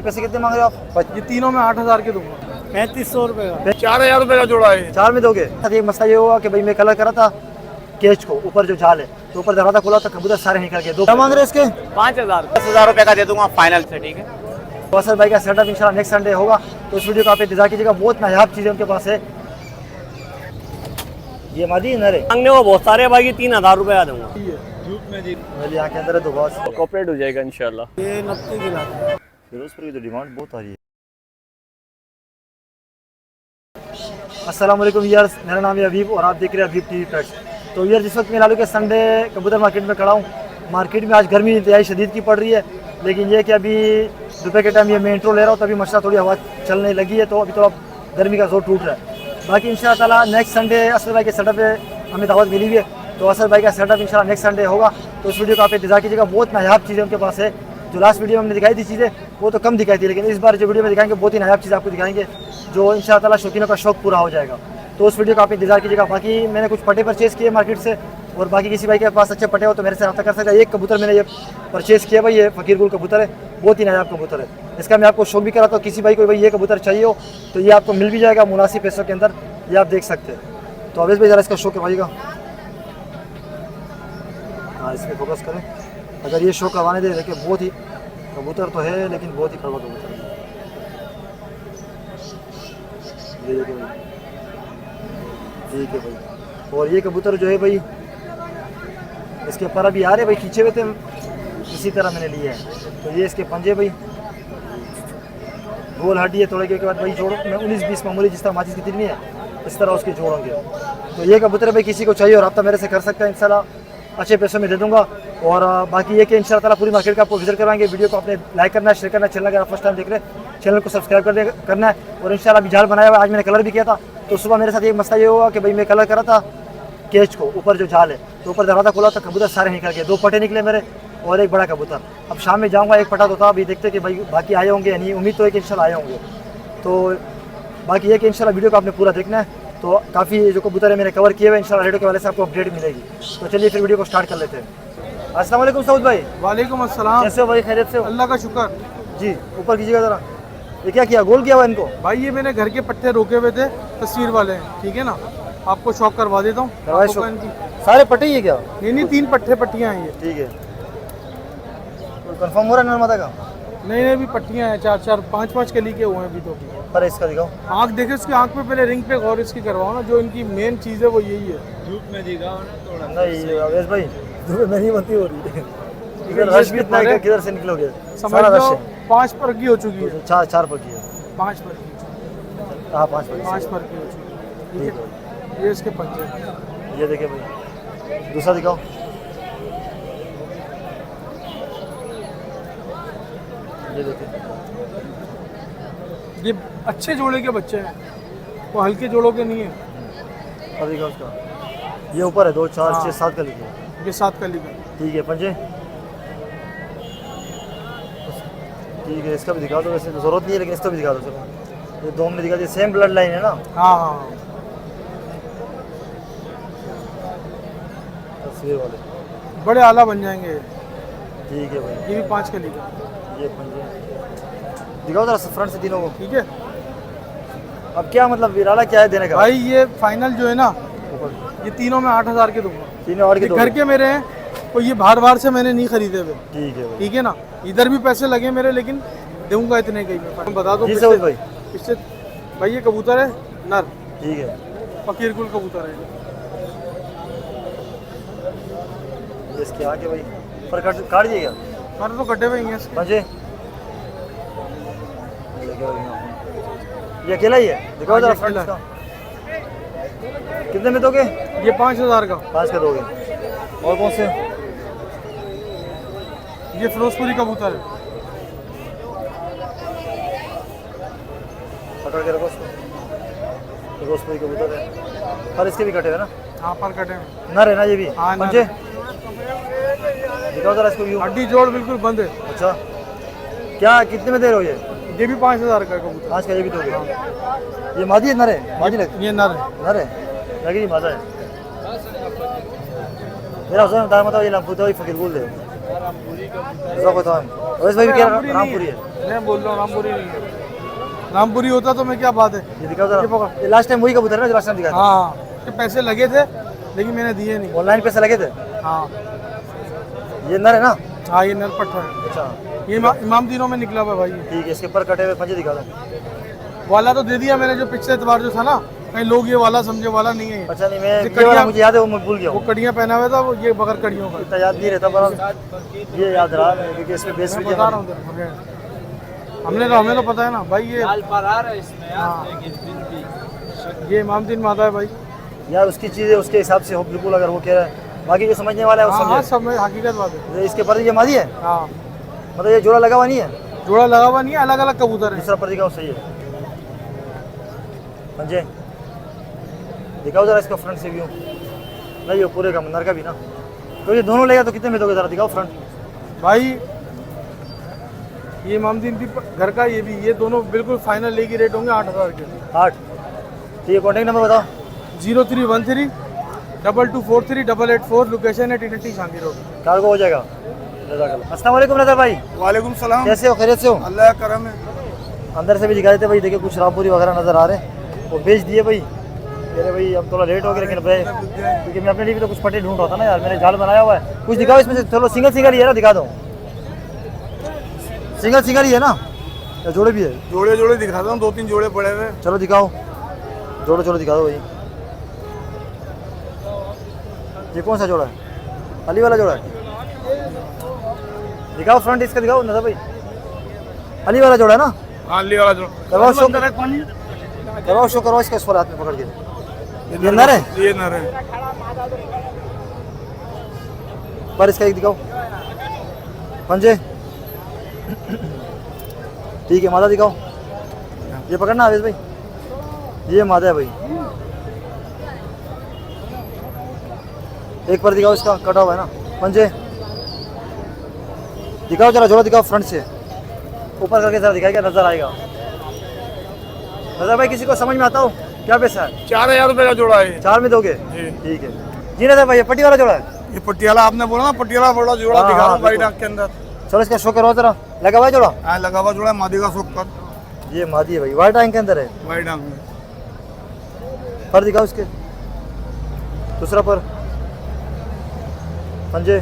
पैसे कितने मांग रहे हो आप? ये तीनों में 8,000 के दूंगा। 3500 रुपए का। 4,000 रुपए का जोड़ा है। चार में दोगे? एक मसला ये हुआ कि भाई मैं कलर करा था केज को, ऊपर जो जाल है तो ऊपर दरवाजा खोला तो कबूतर सारे निकल गए। दो क्या मांग रहे हैं इसके? 5000 10,000 रुपए का दे दूंगा फाइनल से, ठीक है। तो असर भाई का सेटअप इंशाल्लाह नेक्स्ट संडे होगा, तो इस वीडियो को आप इंतजार कीजिएगा। बहुत नायाब चीज़ें उनके पास है। ये मादी है नरे मांगने को बहुत सारे भाई, 3000 रुपए का दूंगा। मेरी आँखें अंदर है तो बस कॉपरेट हो जाएगा इंशाल्लाह। ये 90 की लाख। फिरोजपुर की तो डिमांड बहुत आ रही है। अस्सलाम वालेकुम यार्स, मेरा नाम है अबीब और आप देख रहे हैं अबीब टीवी पेट्स। तो यार जिस वक्त मैं लालू के संडे कबूतर मार्केट में खड़ा हूँ, मार्केट में आज गर्मी इंतहाई शदीद की पड़ रही है, लेकिन ये कि अभी दोपहर के टाइम ये मैं इंट्रो ले रहा हूँ तो अभी मशा थोड़ी हवा चलने लगी है, तो अभी थोड़ा गर्मी का जोर टूट रहा है। बाकी इंशाअल्लाह ताला नेक्स्ट संडे असर भाई के सेटअप पे हमें दावत मिली हुई है, तो असर भाई का सेटअप इंशाल्लाह नेक्स्ट संडे होगा, तो इस वीडियो को आप इंतजार कीजिएगा। बहुत नायाब चीज़ें उनके पास है। जो लास्ट वीडियो में हमने दिखाई थी चीज़ें वो तो कम दिखाई थी, लेकिन इस बार जो वीडियो में दिखाएंगे बहुत ही नायाब चीज़ आपको दिखाएंगे जो इंशाअल्लाह ताला शौकीनों का शौक पूरा हो जाएगा, तो उस वीडियो का आप इंतजार कीजिएगा। बाकी मैंने कुछ पट्टे परचेज़ किए मार्केट से, और बाकी किसी भाई के पास अच्छे पट्टे हो तो मेरे से रब्ता कर सकता है। एक कबूतर मैंने ये परचेज़ किया भाई, ये फ़कीर गुल कबूतर है, बहुत ही नायाब कबूतर है। इसका मैं आपको शौक भी कराता हूँ, किसी भाई को भाई ये कबूतर चाहिए हो तो ये आपको मिल भी जाएगा मुनासिब पैसों के अंदर, ये आप देख सकते हैं। तो अवेश भाई ज़रा इसका शौक करवाइएगा। हाँ, इसमें फोकस करें। अगर ये शौक करवाने दे, देखिए बहुत ही कबूतर तो है लेकिन बहुत ही कड़वा कबूतर है। ये देखिए भाई, ठीक है भाई। और ये कबूतर जो है भाई, इसके पर अभी आ रहे भाई खींचे हुए थे, इसी तरह मैंने लिए हैं। तो ये इसके पंजे भाई गोल हड्डी है, तोड़े के बाद भाई जोड़ में 19-20 मामूली जिस तरह माचिस की तिरनी है इस तरह उसके जोड़ोंगे। तो ये कबूतर भाई किसी को चाहिए और रब्ता मेरे से कर सकता है, इंशाल्लाह अच्छे पैसों में दे दूंगा। और बाकी ये कि इंशाल्लाह ताला पूरी मार्केट का आपको विजिट करवाएंगे। वीडियो को आपने लाइक करना है, शेयर करना है, चैनल अगर आप फर्स्ट टाइम देख रहे हैं चैनल को सब्सक्राइब करना है। और इंशाल्लाह अभी जाल बनाया हुआ, आज मैंने कलर भी किया था, तो सुबह मेरे साथ एक मसला ये हुआ कि भाई मैं कलर करा था केज को, ऊपर जो जाल है तो ऊपर दरवाजा खोला तो कबूतर सारे निकल गए। 2 पटे निकले मेरे और एक बड़ा कबूतर। अब शाम में जाऊँगा, एक पटा तो था, अभी देखते कि भाई बाकी आए होंगे या नहीं, उम्मीद तो है कि इंशाल्लाह आए होंगे। तो बाकी ये कि इंशाल्लाह वीडियो को आपने पूरा देखना है। तो काफ़ी जो कबूतर है मैंने कवर किए हुए, इंशाल्लाह रेडियो के वाले से आपको अपडेट मिलेगी। तो चलिए फिर वीडियो को स्टार्ट कर लेते हैं। अस्सलाम वालेकुम सऊद भाई। वालेकुम अस्सलाम। कैसे हो भाई? खैरियत से हो? अल्लाह का शुक्र। जी, ऊपर कीजिएगा ज़रा। ये क्या किया, गोल किया हुआ इनको? भाई ये मैंने घर के पट्टे रोके हुए थे, तस्वीर वाले हैं, ठीक है ना। आपको शौक करवा देता हूँ। करवाए आपको शौक। इनकी सारे पटे ही है क्या? नहीं 3 पट्टियाँ हैं ये। ठीक है, कंफर्म हो रहा है नर्मदा का? नहीं अभी पट्टियाँ हैं, 4-4 5-5 कली के हुए हैं अभी तो। पर इसका दिखाओ आँख देखे उसकी, आँख पे पहले रिंग पे गौर इसकी करवाओ ना, जो इनकी मेन चीज़ है वो यही है। नहीं अवेश भाई, धूप नहीं बनती हो रही है। इधर ये रश भी इतना है कि किधर से निकलोगे? समझ सारा रश लो है। 5 पर की हो चुकी है। 4 पर की है। 5 पर की। हाँ 5 पर 5 पर की हो चुकी है, ठीक है। ये इसके पंजे हैं। ये देखिए भाई, दूसरा दिखाओ। ये देखिए, ये अच्छे जोड़े के बच्चे हैं, वो हल्के जोड़ों के नहीं है। अब दिखाओ उसका। ये ऊपर है 2 4 हाँ। 6 7 का लिखे। ये 7 कली का। ठीक है, पंजे ठीक है। इसका भी दिखा दो, वैसे तो जरूरत नहीं है लेकिन इसका भी दिखा दो। चलो ये 2 में दिखा दिए, सेम ब्लड लाइन है ना? हाँ हाँ तस्वीर वाले बड़े आला बन जाएंगे। ठीक है भाई। ये भी 5 कली का, ये पंजे दिखाओ जरा फ्रंट से तीनों को। ठीक है। अब क्या मतलब इरादा क्या है देने का? भाई ये फाइनल जो है ना, ऊपर ये तीनों में 8,000 के दूंगा। तीनों और के ये दो। घर के मेरे हैं, तो ये बाहर से मैंने नहीं खरीदे हुए, ठीक है भाई। ठीक है ना। इधर भी पैसे लगे मेरे, लेकिन दूंगा इतने के ही मैं। बता दो जी सऊद भाई। इससे भाई ये कबूतर है नर, ठीक है, फकीर कुल कबूतर है। इसके आगे भाई पर काट दिएगा। हमारे तो कटे हुए ही हैं इसके। पंजे ये अकेला ही है? दिखाओ जरा ये फ्रंट अकेला का। कितने में दोगे? ये 5,000 का। 5 का दोगे। और कौन से? ये फिरोजपुरी कबूतर है। पकड़ के रखो उसको। फिरोजपुरी कबूतर है, पर इसके भी कटे हुए ना? हाँ पर कटे हुए। नर है ना ये भी? हाँ, नर पंजे है। दिखाओ जरा इसको व्यू। हड्डी जोड़ बिल्कुल बंद है। अच्छा, क्या कितने में दे रहे हो ये भी 5,000 का कबूतर। 5 का ये भी दोगे? ये मादी है नर है? मादी लग ये नर है। नर है, लगी मजा है। मेरा हुसैन दार मतलब ये लंबू तो फकीर बोल दे। वैसे भाई क्या रामपुरी है? मैं बोल रहा हूँ रामपुरी नहीं है। रामपुरी होता तो मैं क्या बात है। ये दिखाओ जरा, ये लास्ट टाइम वही कबूतर है ना जो लास्ट टाइम दिखाया था? हाँ के पैसे लगे थे लेकिन मैंने दिए नहीं। ऑनलाइन पैसे लगे थे? हाँ ये नर है ना? हाँ ये नरपट्टा है। अच्छा ये इमाम दिनों में निकला हुआ है भाई ये। ठीक है, इसके ऊपर कटे हुए पंजे दिखा दो। वाला तो दे दिया मैंने, जो पिछले एतवार जो था ना, कहीं लोग ये वाला समझे, वाला नहीं है ये। अच्छा नहीं, मैं ये ये वाला कड़ियाँ- मुझे याद है, वो मैं भूल गया वो हूँ। कड़ियाँ पहना हुआ था, वो ये बगैर कड़ियों का। इतना याद नहीं रहता पर ये याद रहा है, क्योंकि इसमें बेस मैं भी बता रहा हूँ तेरे को, हमें तो पता है ना भाई ये। हाँ ये इमामदीन मादा है भाई। यार उसकी चीज़ें उसके हिसाब से हो बिल्कुल, अगर वो कह रहा है, बाकी जो समझने वाला है वो हाँ हाँ समझे। सब में हकीकत बात है। इसके पर ये मादी है, हाँ मतलब ये जोड़ा लगा हुआ नहीं है? जोड़ा लगा हुआ नहीं है, अलग अलग कबूतर है। दूसरा पर दिखाओ, सही है पंजे दिखाओ जरा इसका फ्रंट से व्यू। नहीं ये पूरे का नर का भी ना, तो ये दोनों लेगा तो कितने में दोगे, जरा दिखाओ फ्रंट। भाई ये इमामदीन भी घर का, ये भी, ये दोनों बिल्कुल फाइनल लेगी रेट होंगे 8,000 के। 8? ठीक है, कॉन्टेक्ट नंबर बताओ। 0313 2243 884, लोकेशन है टी शांति रोड। कार्गो हो जाएगा। अस्सलाम वालेकुम नज़र भाई, वालेकुम सलाम। कैसे हो, खैरियत से हो? अल्लाह करम है। अंदर से भी दिखा देते भाई, देखिए कुछ रामपुरी वगैरह नज़र आ रहे हैं, वो बेच दिए भाई। अरे भाई अब थोड़ा लेट हो गया, लेकिन भाई क्योंकि मैं अपने लिए भी तो कुछ पट्टे ढूंढ रहा था ना यार, मैंने जाल बनाया हुआ है। कुछ दिखाओ इसमें से, चलो सिंगल सिंगल ही है ना, दिखा दो। सिंगल सिंगल ही है ना या जोड़े भी है? जोड़े जोड़े दिखाता हूँ, 2-3 जोड़े पड़े हुए। चलो दिखाओ, जोड़ो जोड़ो दिखा दो भाई। ये कौन सा जोड़ा है? अली वाला जोड़ा है? दिखाओ फ्रंट इसका, दिखाओ नजर भाई। अली वाला जोड़ा है ना? अली वाला जोड़ा। करवाओ शो, करवाओ शो, करवाओ इसका, हाथ में पकड़ के। ये नर है? ये नर है। पर इसका एक दिखाओ पंजे। ठीक है, मादा दिखाओ। ये पकड़ना आवेश भाई, ये मादा है भाई। एक पर दिखाओ इसका, कटा हुआ है ना पंजे। दिखाओ जरा जोड़ा, दिखाओ फ्रंट से ऊपर करके जरा दिखाएगा, नजर आएगा। नजर भाई किसी को समझ में आता हो क्या पैसा है? 4,000 रुपये का जोड़ा है। 4 में दोगे? जी। ठीक है जी नजर भाई, ये पट्टी वाला जोड़ा है? ये पटियाला आपने बोला ना, पटियाला बड़ा जोड़ा हाँ, दिखा हाँ, रहा हूँ वाइट बिल्कुल। आंख के अंदर। चलो इसका शो करवाओ जरा, लगा हुआ है जोड़ा? हाँ लगा हुआ जोड़ा है, मादी का शौक पर। ये मादी है भाई, वाइट आंख के अंदर है। वाइट आंख में पर दिखाओ इसके, दूसरा पर पंजे।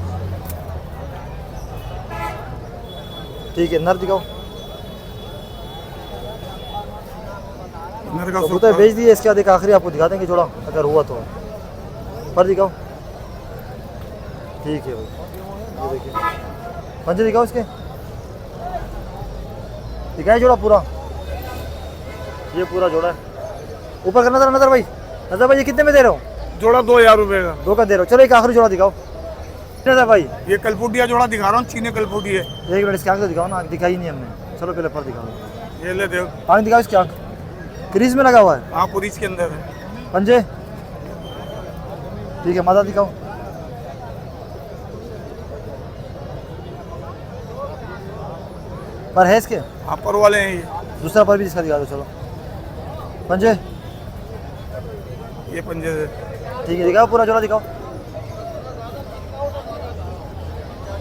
ठीक है, नर दिखाओ। नर का कबूतर शौक। बेच दिए, इसके बाद एक आखिरी आपको दिखा देंगे जोड़ा, अगर हुआ तो। पर दिखाओ। ठीक है भाई, ये देखिए पंजे दिखाओ इसके, दिखाए जोड़ा पूरा, ये पूरा जोड़ा है। ऊपर करना जरा नजर भाई। नजर भाई ये कितने में दे रहे हो? जोड़ा 2,000 रुपये का। 2 का दे रहे हो? चलो एक आखिरी जोड़ा दिखाओ नजर भाई। ये कलपुटिया जोड़ा दिखा रहा हूँ, चीनी कलपुटी है। एक मिनट इसकी आंख तो दिखाओ ना, आंख दिखाई नहीं हमने। चलो पहले पर दिखाओ, ये ले देख। आंख दिखाओ इसकी, आंख क्रीज में लगा हुआ है। हाँ पूरी इसके अंदर है। पंजे। ठीक है, मादा दिखाओ। पर है इसके? हाँ पर वाले हैं ये। दूसरा पर भी इसका दिखा दो। चलो पंजे। ये पंजे से। ठीक है, दिखाओ पूरा जोड़ा दिखाओ।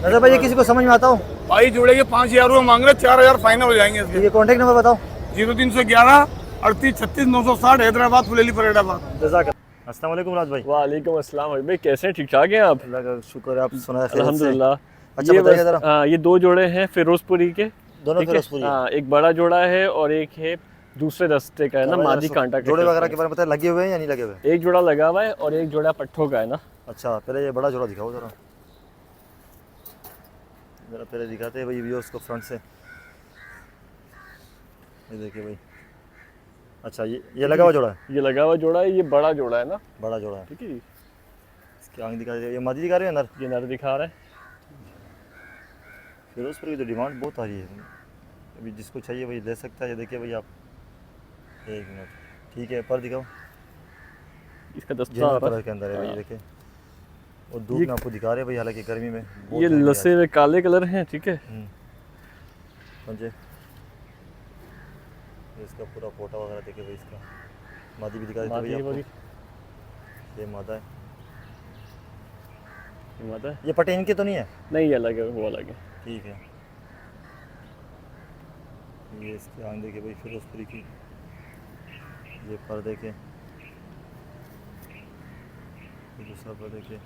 नजर भाई ये किसी को समझ में आता हो? भाई जोड़े के 5,000 रुपये मांग रहे, 4,000 फाइनल हो जाएंगे इसके। ठीक है, कॉन्टेक्ट नंबर बताओ। 0311 38 36 960, हैदराबाद फुलेली फरीदाबाद। जज़ाकल्लाह। अस्सलाम वालेकुम राज भाई। वालेकुम अस्सलाम भाई, कैसे हैं? ठीक ठाक हैं आप? अल्लाह का शुक्र है, आप सुनाए खैरियत से? अल्हम्दुलिल्लाह। अच्छा ये बताइए बस, जरा। ये 2 जोड़े हैं फिरोजपुरी के। दोनों ठीक है? फिरोजपुरी है। हाँ, एक बड़ा जोड़ा है और एक है दूसरे दस्ते का है ना, मादी कांटा का। जोड़े वगैरह के बारे में बताए, लगे हुए हैं या नहीं लगे हुए? एक जोड़ा लगा हुआ है और एक जोड़ा पट्ठों का है ना। अच्छा पहले ये बड़ा जोड़ा दिखाओ जरा, जरा पहले दिखाते हैं भाई व्यूअर्स को फ्रंट से। ये देखिए भाई, अच्छा ये लगा हुआ जोड़ा है? ये लगा हुआ जोड़ा है, ये बड़ा जोड़ा है ना, बड़ा जोड़ा है। ठीक है। इसकी आंख दिखा दे, ये मादी दिखा रहे हो नर? ये नर दिखा रहा है। फिरोजपुर की तो डिमांड बहुत आ रही है, अभी जिसको चाहिए वही ले सकता है। ये देखिए भाई आप, एक मिनट। ठीक है, पर दिखाओ। इसका दस्ता जेनुइन आ रहा कलर है। के अंदर है भाई, ये देखिए। और धूप ये- में आपको दिखा रहे हैं भाई, हालांकि गर्मी में बहुत ये गर्मी है लसे हुए काले कलर हैं, ठीक है। आज। समझे? ये इसका पूरा फोटा वगैरह देखिए भाई, इसका मादी भी दिखा देते मादी भाई वाली। आपको। ये मादा है। माता है। ये पट्टी इनकी तो नहीं है? नहीं, ये अलग है, वो अलग है। ठीक है। ये इसके आगे देखिए भाई फिरोजपुरी की, ये पर्दे के, ये दूसरा पर्दे के।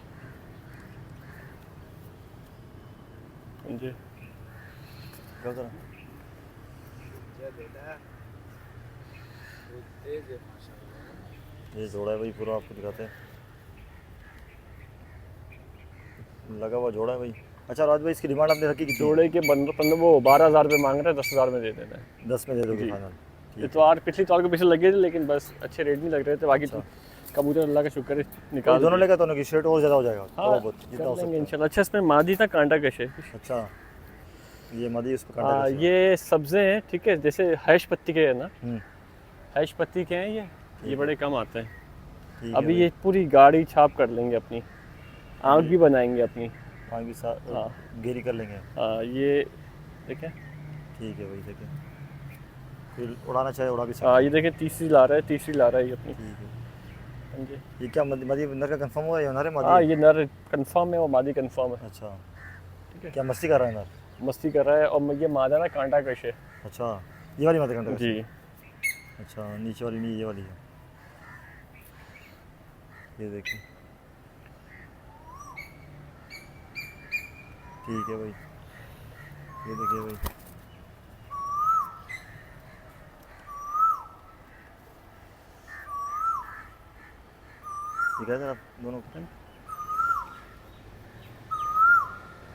जी क्या करा? ये जोड़ा है भाई पूरा, आपको दिखाते हैं, लगा हुआ जोड़ा है भाई। अच्छा राज भाई, इसकी डिमांड आपने रखी कितनी? जोड़े के वो 12,000 रुपये मांग रहे हैं, 10,000 में दे देना है। 10 में दे दोगे जी। फाइनल? इतवार पिछली इतवार के पीछे लगे थे, लेकिन बस अच्छे रेट नहीं लग रहे थे। बाकी तो कबूतर अल्लाह का शुक्र है निकाल दोनों लेगा तो नेगोशिएट और ज़्यादा हो जाएगा। हाँ, थोड़ा बहुत जितना हो कर लेंगे सकता इंशाल्लाह। अच्छा, इसमें मादी था कांटा कश है। है। अच्छा, ये मदी उस पर हाँ, कांटा ये सब्ज़े हैं, ठीक है, जैसे हैश पत्ती के है ना, हम्म, हैश पत्ती के हैं ये बड़े कम आते हैं। ठीक है अभी भाई। ये पूरी गाड़ी छाप कर लेंगे अपनी, आँख भी बनाएंगे अपनी। आगे हाँ। गेरी कर लेंगे। हाँ, ये देखें। ठीक है भाई, देखिए फिर उड़ाना चाहे उड़ा भी सकते हाँ, ये देखें, तीसरी ला रहा है ये अपनी। ठीक है। हाँ जी। ये क्या मदी नर का कंफर्म हुआ है या नर है हाँ, मादी? ये नर कंफर्म है और मादी कंफर्म है। अच्छा, ठीक है। क्या मस्ती कर रहा है नर? मस्ती कर रहा है। और ये मादा ना कांटा कश है। अच्छा, ये वाली मादी कांटा जी। अच्छा, नीचे वाली नहीं, ये वाली है। ये देखिए, ठीक है भाई, ये देखिए भाई। ठीक है सर, आप दोनों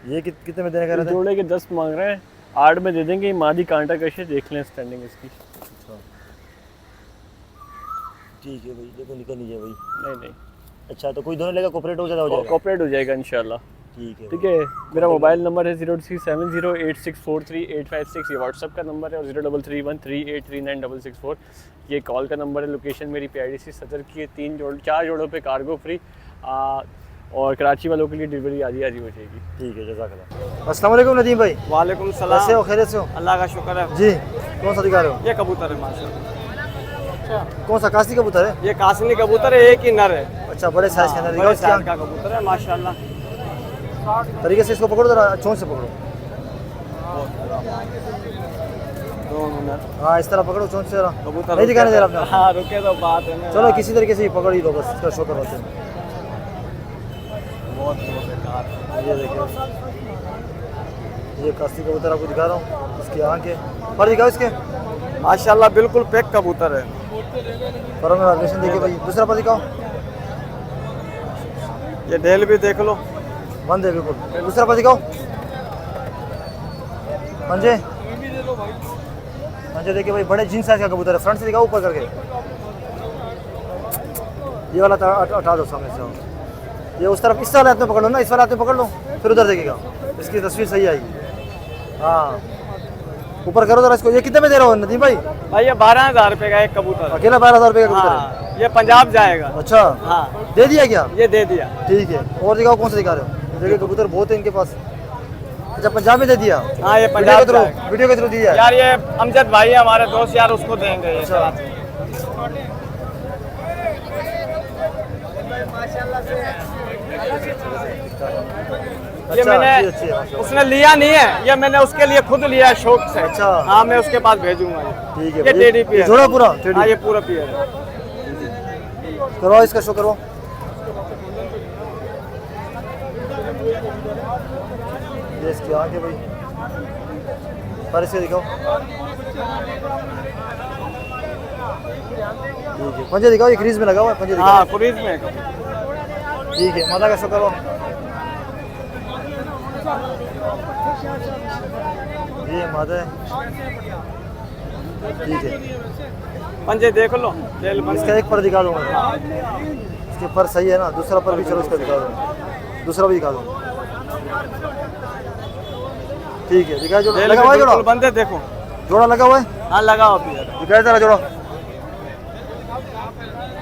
ये कितने में देने का इस रहता है? जोड़े के 10 मांग रहे हैं, 8 में दे देंगे। ये मादी कांटा कश है, देख लें स्टैंडिंग इसकी। अच्छा, ठीक है भाई, देखो निकल लीजिए भाई। नहीं नहीं, अच्छा, तो कोई दोनों लेगा कोऑपरेट हो ज़्यादा हो जाएगा? कॉपरेट हो जाएगा इंशाल्लाह। ठीक है ठीक है। मेरा मोबाइल नंबर है 037086438856, ये व्हाट्सअप का नंबर है, और 0313839664 ये कॉल का नंबर है। लोकेशन मेरी PIDC सदर की है। 4 जोड़ों पे कार्गो फ्री, और कराची वालों के लिए डिलीवरी आधी हो जाएगी। ठीक है, जज़ाकल्लाह। अस्सलाम वालेकुम नदीम भाई, वालेकुम कैसे सलाम। हो? खैरियत से हो? अल्लाह का शुक्र है। जी, कौन सा दिखा रहे हो? ये कबूतर है माशाल्लाह। कौन सा कासी कबूतर है? ये कासनी कबूतर है, एक ही नर है। अच्छा, बड़े साइज के अंदर दिखाओ बड़े इसकी साइज आँख। का कबूतर है माशाल्लाह। तरीके से इसको पकड़ो जरा, चोंच से पकड़ो। दोनों नर हाँ, इस तरह पकड़ो चोंच से जरा। कबूतर नहीं दिखाने दे रहा आपने? हाँ, रुके तो बात है ना। चलो किसी तरीके से ही पकड़ ही लो, बस इसका शो करवाते हैं। बहुत बेकार। ये देखिए, ये कासी कबूतर आपको दिखा रहा हूँ, इसकी आँखें पर दिखाओ इसके। माशाल्लाह बिल्कुल पैक कबूतर है। पर में वाइब्रेशन देखिए भाई। दूसरा पर दिखाओ, ये ढेल भी देख लो। बंद है बिल्कुल। दूसरा पर दिखाओ, पंजे पंजे देखिए भाई, बड़े जीन्स साइज का कबूतर है। फ्रंट से दिखाओ ऊपर करके। ये वाला हटा दो सामने से। ये उस तरफ, इस वाले हाथ में पकड़ लो ना, इस वाले हाथ में पकड़ लो, फिर उधर देखिएगा, इसकी तस्वीर सही आएगी। हाँ, ऊपर करो जरा इसको। ये कितने में दे रहे हो नदीम भाई? भाई ये 12,000 रुपये का एक कबूतर है। अकेला 12,000 रुपये का कबूतर है? हाँ, ये पंजाब जाएगा। अच्छा, हाँ, दे दिया क्या? ये दे दिया। ठीक है, और दिखाओ कौन सा दिखा रहे हो? देखिए कबूतर बहुत है इनके पास। अच्छा, पंजाब में दे दिया? हाँ, ये पंजाब जाएगा। वीडियो के थ्रू दिया है? यार ये अमजद भाई है हमारे दोस्त, यार उसको देंगे ये। अच्छा, ये अच्छा, मैंने अच्छी है, माशाल्लाह। उसने लिया नहीं है, ये मैंने उसके लिए खुद लिया है शौक से। अच्छा। हाँ, मैं उसके पास भेजूंगा ये। ठीक है ये भाई। टेडी पियर। जोड़ा पूरा हाँ, टेडी? ये पूरा पियर है। करवाओ इसका शो करवाओ। ये इसकी आँखें भाई, पर इसे दिखाओ। ठीक है, पंजे दिखाओ, ये क्रीज में लगा हुआ है, पंजे दिखाओ। हाँ, कुरीज में है। ठीक है, माता का शो करवाओ। ये माता है। ठीक है, पंजे देख लो। तेल बंद। इसका एक पर दिखा दूंगा। इसके पर सही है ना? दूसरा पर भी चलो इसका दिखा दो, दूसरा भी दिखा दो। ठीक है, दिखाए जोड़ा तेल लगा हुआ है? जोड़ा बिल्कुल बंद है, देखो। जोड़ा लगा हुआ है? हाँ, लगाओ पियर। दिखाए जरा जोड़ा,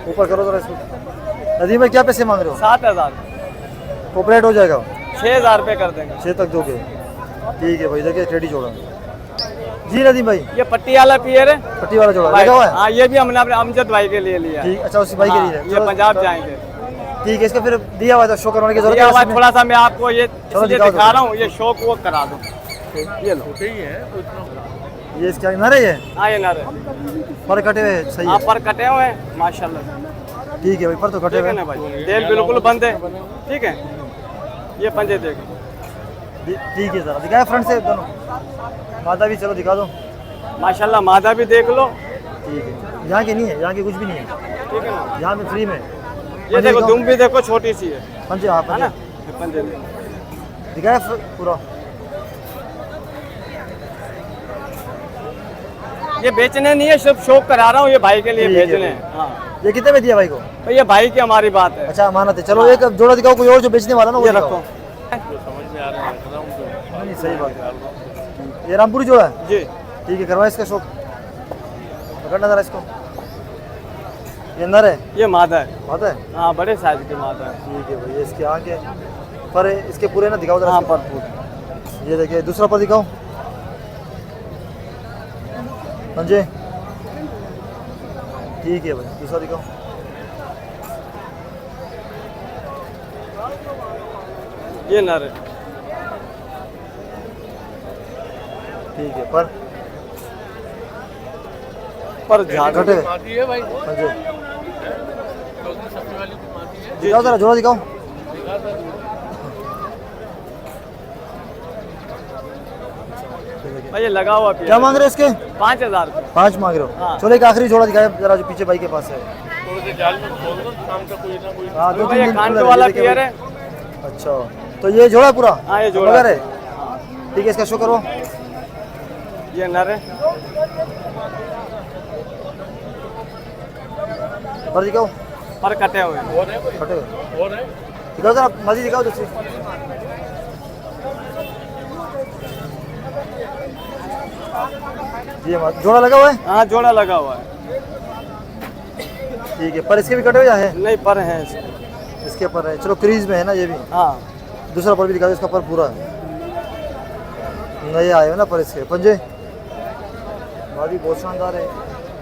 ऊपर करो जरा इसको। नदीम भाई क्या पैसे मांग रहे हो? 7,000। कोऑपरेट हो जाएगा? 6,000 रुपये कर देंगे। 6 तक दोगे? ठीक है भाई, देखिए टेडी जोड़ा। जी नदीम भाई, ये पट्टी वाला पियर है। पट्टी वाला जोड़ा लगा हुआ है? हाँ, ये भी हमने अपने अमजद भाई के लिए लिया है। ठीक, अच्छा उसी भाई के हाँ, लिए है। ये चलो, पंजाब जाएंगे। ठीक है, इसका फिर दिया हुआ था शो करवाने की जरूरत दिया है हुआ इसमें? थोड़ा सा मैं आपको ये इसलिए दिखाओ दिखा रहा हूँ, ये शौक वो करा दो। ये लो। ये इसका नर है ये? हाँ ये नर है। पर कटे हुए हैं, सही हाँ है। पर कटे हुए हैं माशाल्लाह। ठीक है भाई, पर तो कटे ठीक हुए है हैं। ना भाई, तेल बिल्कुल बंद है। ठीक है, ये पंजे देखो। ठीक है, जरा दिखाया फ्रंट से दोनों। मादा भी चलो दिखा दो। माशाल्लाह मादा भी देख लो। ठीक है, यहाँ की नहीं है, यहाँ की कुछ भी नहीं है, ठीक है ना, यहाँ में फ्री में। ये देखो दुम भी देखो छोटी सी है पंजे, हाँ है ना। पंजे ये पंजे देखो। दिखाया पूरा। ये बेचने नहीं है, सिर्फ शौक करा रहा हूँ, ये भाई के लिए ठीक है भेजने भाई। हैं। हाँ ये कितने में दिया भाई को? तो ये भाई की हमारी बात है। अच्छा अमानत है। चलो एक जोड़ा दिखाओ, कोई और जो बेचने वाला ना वो ये दिखाओ। रखो नहीं, सही बात है। ये रामपुरी जोड़ा है? जी। ठीक है, करवा इसका शौक। पकड़ना जरा इसको। ये नर है? ये मादा है। बात है? हाँ बड़े साइज की मादा है। ठीक है भाई, ये इसके आगे पर इसके पूरे ना दिखाओ जरा। हाँ इसके। पर ये देखिए, दूसरा पर दिखाओ। पंजे। ठीक है भाई, दूसरा दिखाओ। ये नर है। ठीक है, पर झाड़ घटे पंजे। दिखाओ जरा, जोड़ा दिखाओ। भाई ये लगा हुआ क्या मांग रहे हो इसके? 5000 रुपये। 5 मांग रहे हो? हाँ। चलो एक आखिरी जोड़ा दिखाए जरा, जो पीछे भाई के पास है। हाँ, दो भाई तीन ये दिन कान खुला वाला है, ये देखिए पियर है। भाई। अच्छा, तो ये जोड़ा है पूरा? हाँ ये जोड़ा मगर है। है। ठीक है, इसका शो करो। ये नर है। पर दिखाओ। पर कटे हुए हैं। फटे हुए। दिखाओ जरा, मजी दिखाओ दूसरी। ये जोड़ा लगा हुआ है? हाँ जोड़ा लगा हुआ है। ठीक है, पर इसके भी कटे हुए या है? नहीं पर है इसके। इसके पर है। चलो क्रीज में है ना ये भी। हाँ दूसरा पर भी दिखा दो, इसका पर पूरा है। नए आए हो ना पर इसके पंजे। भाभी बहुत शानदार है।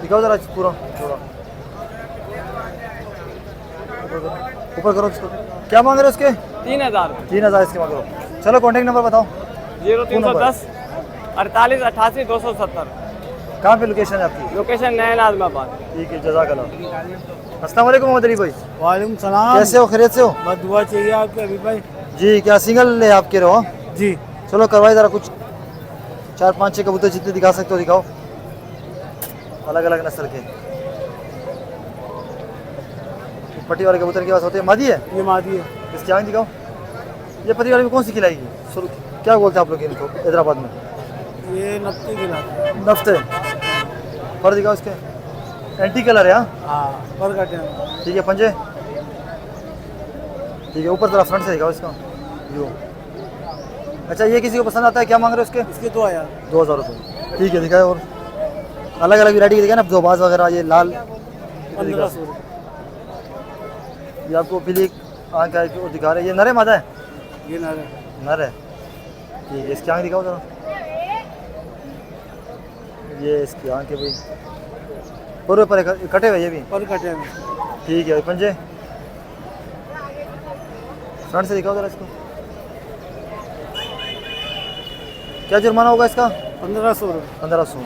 दिखाओ जरा पूरा जोड़ा। ऊपर करो इसको। क्या मांग रहे हो इसके? 3000 3000 इसके मांग रहे हो। चलो कॉन्टेक्ट नंबर बताओ। 0310 48 88 270। कहाँ पे लोकेशन है आपकी? लोकेशन नैन आजमाबाद। ठीक है, जज़ाकल्लाह। अस्सलाम वालेकुम मोहम्मद अली भाई, वालेकुम सलाम। कैसे हो? खैरियत से हो? बस दुआ चाहिए आपके अभी भाई। जी, क्या सिंगल है आपके रहो? जी। चलो करवाए ज़रा कुछ 4-5-6 कबूतर जितने दिखा सकते हो दिखाओ, अलग अलग नस्ल के। पट्टी वाले कबूतर के पास होते हैं। मादी है? ये मादी है। इसकी आँख दिखाओ। ये पट्टी वाले में कौन सी खिलाएगी? क्या बोलते हैं आप लोग इनको हैदराबाद में? ये नफ्ती खिलाते हैं। नफ्ते। पर दिखाओ इसके। एंटी कलर है? हाँ, हाँ पर कटे हैं। ठीक है, पंजे। ठीक है, ऊपर तरफ फ्रंट से दिखाओ इसका व्यू। अच्छा, ये किसी को पसंद आता है? क्या मांग रहे हो उसके? इसके 2000। 2000 रुपये। ठीक है, दिखाए। और अलग अलग वैरायटी के दिखाए ना, दो बाज वगैरह, ये लाल 1500। ये आपको पीली आँख का वो दिखा रहे हैं। ये नर है मादा है? ये नर है। नर है। ठीक है, इसकी आँख दिखाओ जरा। ये इसकी आँख है भाई, पूरे पर कटे हुए ये भी। पर कटे हैं। ठीक है, पंजे। फ्रंट से दिखाओ जरा इसको। क्या जुर्माना होगा इसका? 1500 रुपये। 1500।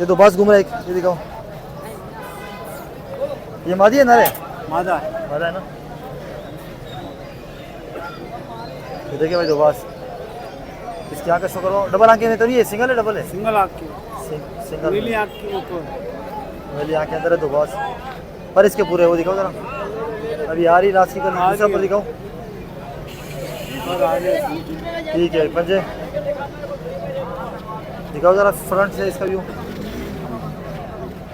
ये दो बास घूम रहे हैं, ये दिखाओ। ये मादी है नर है? मादा है। मादा है ना। ये देखिए भाई दो बास। इसकी आँख का शो करो। डबल आँखें में तो नहीं है? सिंगल है डबल है? सिंगल आँख की। सिंगल। नीली आँख की ऊपर। नीली आँख के अंदर है दो बास। पर इसके पूरे वो दिखाओ जरा। अभी आ रही रात की कल। आ दूसरा रही पर है। दिखाओ। और आगे ठीक है, पंजे दिखाओ जरा फ्रंट से इसका व्यू।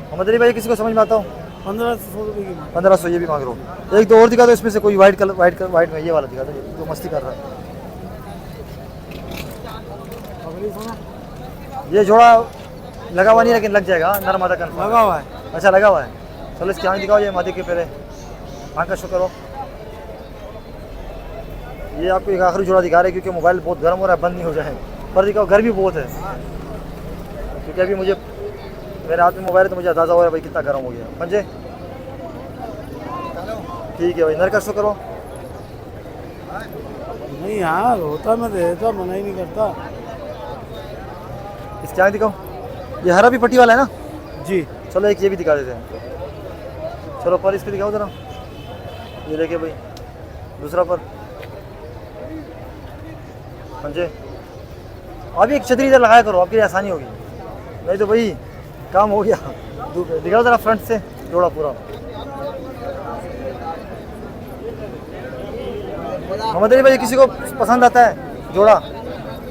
मोहम्मद अली भाई, किसी को समझ में आता हो? 1500 रुपये की। 1500 ये भी मांग रहा हूँ। एक दो और दिखा दो इसमें से कोई वाइट कलर, वाइट में ये वाला दिखा दो जो मस्ती कर रहा है। अगली सुनो। ये जोड़ा लगा हुआ नहीं लेकिन लग जाएगा। नर मादा का लगा हुआ है। अच्छा लगा हुआ है। चलो इसकी आँख दिखाओ। ये मादी के पहले आँख का शो करो। ये आपको एक आखिरी जोड़ा दिखा रहे हैं क्योंकि मोबाइल बहुत गर्म हो रहा है, बंद नहीं हो जाए। पर दिखाओ, गर्मी बहुत है क्योंकि अभी मुझे मेरे हाथ में मोबाइल है तो मुझे अंदाज़ा हो रहा है भाई कितना गर्म हो गया। पंजे ठीक है भाई, नर का शो करो। नहीं यार होता मैं देता, मना ही नहीं करता। इसके आगे दिखाओ, ये हरा भी पट्टी वाला है ना? जी चलो एक ये भी दिखा देते हैं। चलो पर इसको दिखाओ ज़रा, ये देखिए भाई दूसरा पर पंजे। अभी एक छतरी इधर लगाया करो, आपके लिए आसानी होगी, नहीं तो भाई काम हो गया। दिखाओ ज़रा फ्रंट से जोड़ा पूरा। मोहम्मद अली भाई किसी को पसंद आता है जोड़ा?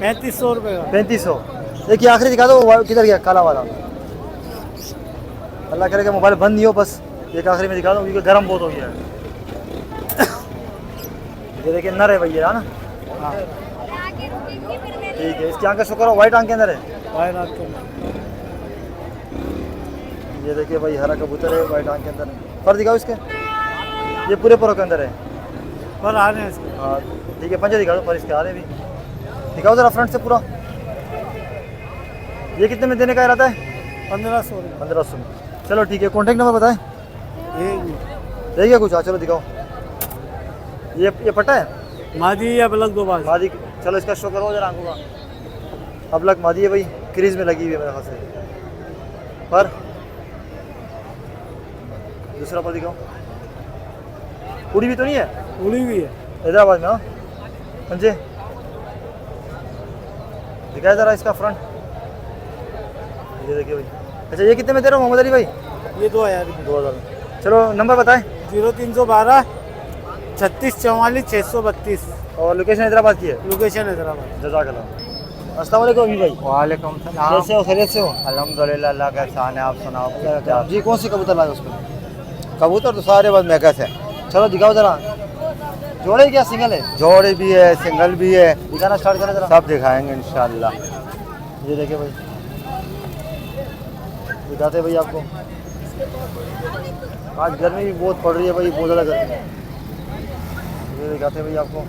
3500 रुपये का। 3500। देखिए आखिरी दिखा दो, वो किधर गया काला वाला? अल्लाह करेगा मोबाइल बंद नहीं हो, बस एक आखिरी में दिखा दो क्योंकि गर्म बहुत हो गया है। ये देखिए नर है भैया ना? हाँ ठीक है, इसकी आंख का शुक्र हो, वाइट आंख के अंदर है। भाई रात को ये देखिए भाई हरा कबूतर है, वाइट आंख के अंदर है। पर दिखाओ इसके, ये पूरे परों के अंदर है। पर आ रहे हैं इसके। हाँ ठीक है, पंजे दिखा दो पर इसके आ रहे भी। दिखाओ ज़रा फ्रंट से पूरा। ये कितने में देने का इरादा है? 1500 रुपये। 1500 में। चलो ठीक है, कॉन्टेक्ट नंबर बताएं। रह गया कुछ? हाँ चलो दिखाओ। ये पट्टा है मादी या बलक दो बाज? मादी। चलो इसका शो करो जरा आंखों का। अब लग मादी है भाई, क्रीज में लगी हुई है मेरे हाथ से। पर दूसरा पर दिखाओ, उड़ी भी तो नहीं है? उड़ी हुई है। हैदराबाद में। हाँ पंजे दिखाया ज़रा इसका फ्रंट। ये देखिए भाई। अच्छा ये कितने में दे रहा हूँ मोहम्मद अली भाई? ये 2000 रुपये। 2000 में। चलो नंबर बताएं। 0312 36 44 632। और लोकेशन हैदराबाद की है। लोकेशन हैदराबाद। जज़ाकल्लाह। अस्सलाम वालेकुम अभी भाई। वालेकुम सलाम। कैसे हो, खैरियत से हो? अल्हम्दुलिल्लाह, अल्लाह का एहसान है। आप सुनाओ क्या? जी कौन सी कबूतर लाए उसको? कबूतर तो सारे बस मैकस है। चलो दिखाओ जरा। जोड़े क्या सिंगल है? जोड़े भी है, सिंगल भी है, दिखाना स्टार्ट करें जरा। सब दिखाएंगे इंशाल्लाह। ये देखिए भाई, दिखाते भाई आपको। आज गर्मी भी बहुत पड़ रही है भाई, बहुत ज़्यादा गर्मी है। ये दिखाते भाई आपको।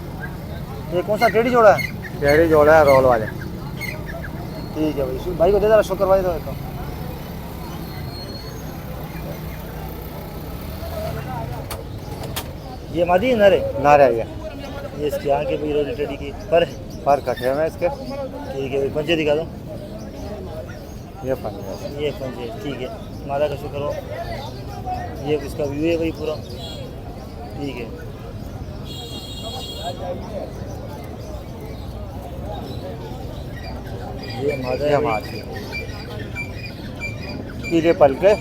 ये कौन सा टेढ़ी जोड़ा है? टेढ़ी जोड़ा है रोल वाले। ठीक है भाई, भाई को दे जरा शो करवाई दो एक। ये मादी है नर है? ना रह गया। ये इसकी आँखें भी रोली टेढ़ी की पर है। पर कटे हुए इसके। ठीक है भाई, पंजे दिखा दो। ये पंजे। ये पंजे ठीक है। मादा का शो करो। ये इसका व्यू है भाई पूरा। ठीक है। ये मादा है भाई। मादी पीले पलके,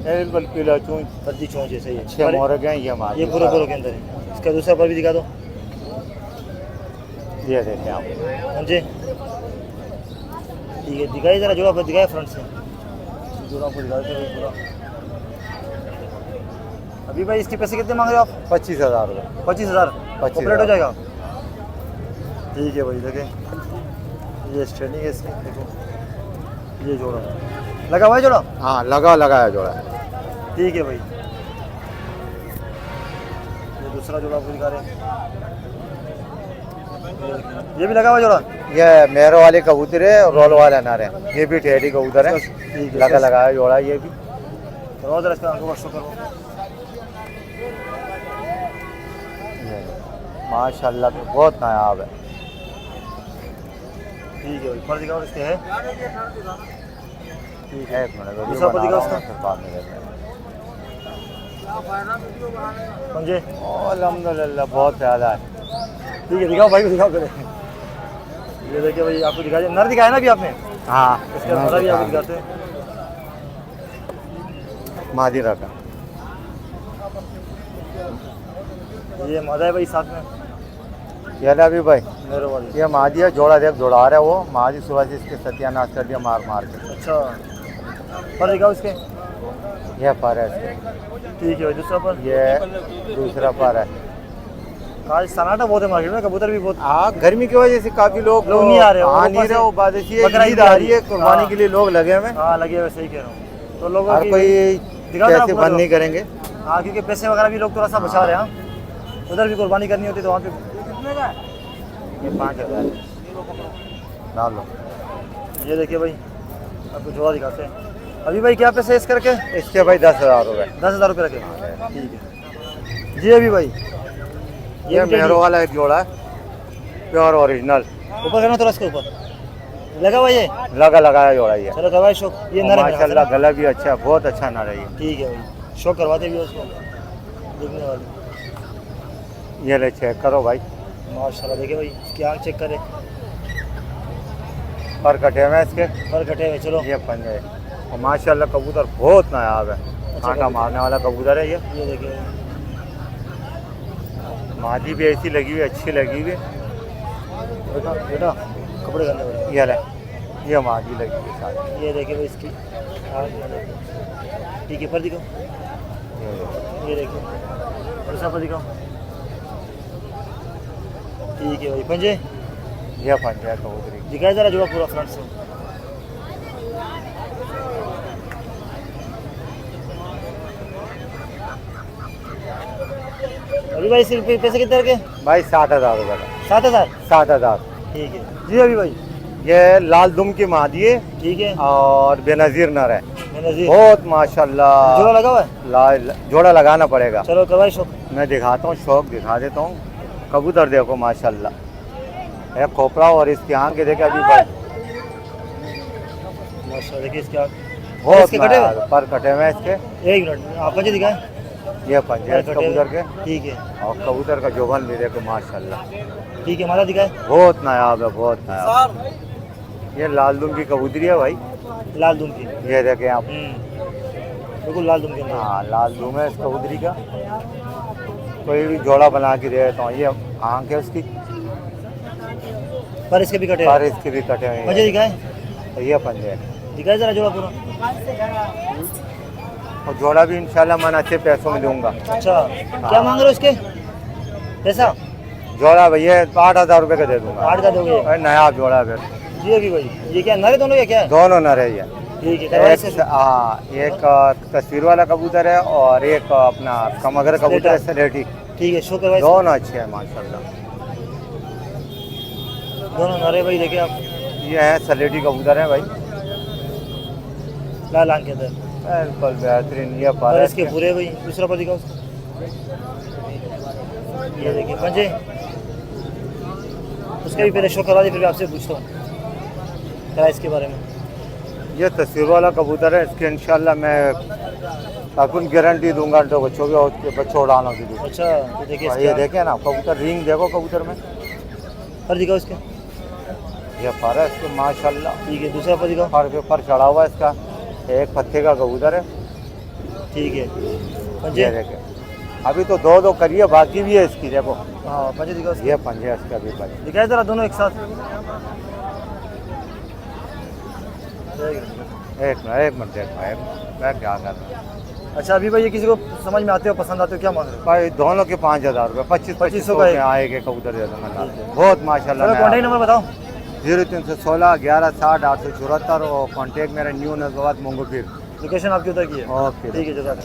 बिल्कुल पीला चूंच, पत्ती चोंच जैसे ही है। 6 मोरग हैं। ये मादी। ये पूरे पूरे के अंदर है। इसका दूसरा पर भी दिखा दो। ये देखें आप। पंजे ठीक है, दिखाइए जरा जोड़ा पर, दिखाए फ्रंट से। जोड़ा को दिखा देते भाई पूरा। अभी भाई इसके पैसे कितने मांग रहे हो आप? 25,000 रुपये। 25,000। 25,000 कंप्लीट हो जाएगा। ठीक है भाई, देखें ये स्ट्रेनिंग है इसकी। देखो ये जोड़ा लगा हुआ है जोड़ा। हाँ लगाया जोड़ा। ठीक है भाई। ये दूसरा जोड़ा आपको दिखा रहे हैं। ये भी लगा हुआ जोड़ा। ये मेरो वाले कबूतर है और रोल वाला नार है। ये भी टेढ़ी कबूतर है। ठीक है, लगाया जोड़ा ये भी। तो जरा इसका आंखों का शो करो। माशाल्लाह तो बहुत नायाब है। ठीक है भाई, पर दिखाओ इसके है। ठीक है, एक मिनट दूसरा पर दिखाओ उसका। पंजे अल्हम्दुलिल्लाह बहुत ज़्यादा है। ठीक है, दिखाओ भाई को दिखाओ पहले। ये देखिए भाई, आपको दिखा दिया। नर दिखाया ना अभी आपने? हाँ इसका नर भी आपको दिखाते हैं। मादी रखा। ये मादा है भाई साथ में ये ले अभी भाई, मेरे वाली। ये मादी है। जोड़ा देख जोड़ा आ रहा है वो। मादी सुबह से इसके सत्यानाश कर दिया मार के। अच्छा, पर दिखाओ इसके। ये पर है इसके। ठीक है भाई, दूसरा पर। ये दूसरा पर है। आज सन्नाटा बहुत है मार्केट में, कबूतर भी बहुत। हाँ, गर्मी की वजह से काफी लोग नहीं आ रहे हो। आ नहीं रहे हो। बात ऐसी है, बकरा ईद आ रही है, कुर्बानी हाँ। के लिए लोग लगे हुए हैं। हाँ लगे हुए, सही कह रहा हूँ। तो लोगों हर की कोई दिखाओ जरा कैसे पूरा बंद नहीं करेंगे। हाँ, क्योंकि पैसे वगैरह भी लोग थोड़ा सा बचा रहे हैं। हाँ, उधर भी कुर्बानी करनी होती है तो वहाँ पे। ये 5,000 डाल लो। ये देखिए भाई, आपको जोड़ा दिखाते हैं। अभी भाई क्या पैसे इस करके? इसके भाई 10,000 रुपये। 10,000 रुपये रखे। ठीक है। जी अभी भाई ये मेहरो वाला एक जोड़ा है, प्योर ओरिजिनल, ऊपर करना थोड़ा इसके ऊपर लगा हुआ ये। लगा लगाया जोड़ा ये। चलो करवाए शौक, ये नर है मेरा माशाल्लाह ख्याल गला भी अच्छा है, बहुत अच्छा नर है ये। से। ठीक है भाई, शौक करवाते भी उसको देखने वाले। ये ले चेक करो भाई, माशाल्लाह देखिए भाई, इसकी आँख चेक करे, पर कटे हुए हैं इसके, पर कटे हुए। चलो ये पंजे। और माशाल्लाह कबूतर बहुत नायाब है, कांटा मारने वाला कबूतर है ये। ये देखिए मादी भी ऐसी लगी हुई, अच्छी लगी हुई। बेटा बेटा कपड़े करने वाले। ये ले, ये मादी लगी हुई सारी। ये देखिए भाई इसकी आँख ये देखिए। ठीक है, पर दिखाओ, ये देखिए दूसरा पर दिखाओ। ठीक है भाई, पंजे ये पंजे है कबूतरी। दिखाए जरा जोड़ा पूरा फ्रंट से। अभी भाई सिर्फ पैसे कितने के? भाई 60,000 रुपये का। 7,000। 60,000। ठीक है जी अभी भाई। ये लाल दुम की मादी है ठीक है, और बेनजीर नर है, मैंने जी बहुत माशाल्लाह। जोड़ा लगा हुआ है। जोड़ा लगाना पड़ेगा। चलो करवाए शौक। मैं दिखाता हूँ, शौक दिखा देता हूँ। कबूतर देखो माशाल्लाह, एक खोपड़ा और इसकी आँख देखे अभी माशाल्लाह देखिए इसके आँख बहुत इसके कटे हुए? नायाब, पर कटे हुए हैं इसके। एक मिनट आप पंजे दिखाएं। ये पंजे हैं इस कटे हुए। कबूतर के, ठीक है और कबूतर का जोबन भी देखो माशाल्लाह, ठीक है, माला दिखाए। बहुत नायाब है, बहुत नायाब। ये लाल दुम की कबूतरी है भाई, लाल दुम की। ये देखें आप। बिल्कुल लाल दुम के अंदर। हाँ लाल दुम है इस कबूतरी का। कोई भी जोड़ा बना के दे देता हूँ। ये आँख है उसकी, पर इसके भी कटे पर हैं। इसके भी कटे हुए पंजे हैं। दिखाए, ये पंजे हैं। दिखाए जरा जोड़ा पूरा। और जोड़ा भी इंशाल्लाह मैं अच्छे पैसों में दूंगा। अच्छा क्या मांग रहे हो इसके पैसा? जोड़ा भैया 8,000 रुपये का दे दूंगा। 8 का दोगे? भाई नया जोड़ा फिर। जी अभी भाई, ये क्या नर है दोनों या क्या है? दोनों नर है ये। ठीक है करवाए इसके। हाँ, एक तस्वीर वाला कबूतर है और एक अपना कमगर कबूतर है सलेटी। ठीक है, शो करवाए। दोनों अच्छे हैं माशाल्लाह। दोनों नर है भाई, देखिए आप, ये है सलेटी कबूतर है भाई, लाल आंख के अंदर। बिल्कुल बेहतरीन। ये पर और है इसके इसके। पूरे भाई, दूसरा पर दिखाओ। ये देखिए पंजे, उसका भी पहले शो करवा दे, फिर भी आपसे पूछता हूँ क्या इसके बारे में। ये तस्वीर वाला कबूतर है, इसके इंशाल्लाह मैं अपन गारंटी दूंगा तो बच्चों के, उसके बच्चों उड़ाना की दूँ। अच्छा तो देखिए ये इसके देखें ना कबूतर, रिंग देखो कबूतर में, पर दिखाओ इसके। ये पर है इसके माशाल्लाह। ठीक है, दूसरा पर दिखाओ। पर के ऊपर चढ़ा हुआ है इसका, एक पत्ते का कबूतर है। ठीक है ये पंजे। देखें, अभी तो दो करिए, बाकी भी है इसकी देखो। हाँ पंजे दिखाओ इसके। ये पंजे है इसका भी पंजे। दिखाए जरा दोनों एक साथ। एक मिनट देखो, मैं क्या कर रहा हूँ अच्छा अभी भाई, ये किसी को समझ में आते हो, पसंद आते हो, क्या मांग रहे हो? भाई। दोनों के 5,000 रुपये, 2500 का एक। में आएगा कबूतर दे दूँगा ना। बहुत माशाल्लाह। चलो कॉन्टेक्ट नंबर बताओ। 0316 11 60 874 और कॉन्टेक्ट मेरा न्यू नजवात मंगोपीर। लोकेशन आपकी उधर की है। ओके ठीक है जज़ाक।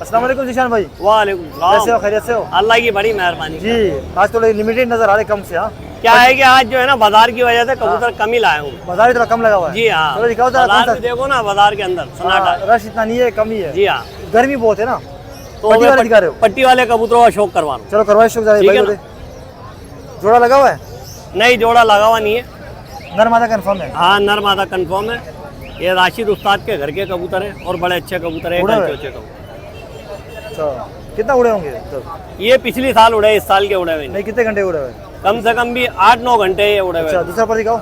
अस्सलाम वालेकुम जीशान भाई, वालेकुम कैसे हो, खैरियत से हो? अल्लाह की बड़ी मेहरबानी। जी आज थोड़े लिमिटेड नजर आ रहे, कम से। हाँ क्या है कि आज जो है ना बाजार की वजह से कबूतर कम ही लाया हूँ। बाजार थोड़ा कम लगा हुआ है। जी हाँ, चलो दिखाओ जरा, बाजार कौन में देखो ना, बाजार के अंदर सन्नाटा है। सा रश इतना नहीं है, कम ही है। जी हाँ, गर्मी बहुत है ना, तो पट्टी मैं वाले दिखा रहे हो? पट्टी वाले कबूतरों का शौक करवा रहा हूँ। चलो करवाए शौक जरा ठीक भाई है बोले। जोड़ा लगा हुआ है? नहीं, जोड़ा लगा हुआ नहीं है। नर मादा कंफर्म है? हाँ, नर मादा कंफर्म है। ये राशिद उस्ताद के घर के कबूतर है और बड़े अच्छे कबूतर है, उड़े हुए? अच्छे कबूतर। अच्छा कितना उड़े होंगे तो? ये पिछली साल उड़े, इस साल के उड़े हुए नहीं। नहीं कितने घंटे उड़े हुए? कम से कम भी 8-9 घंटे ये उड़े हुए। अच्छा दूसरा पर दिखाओ।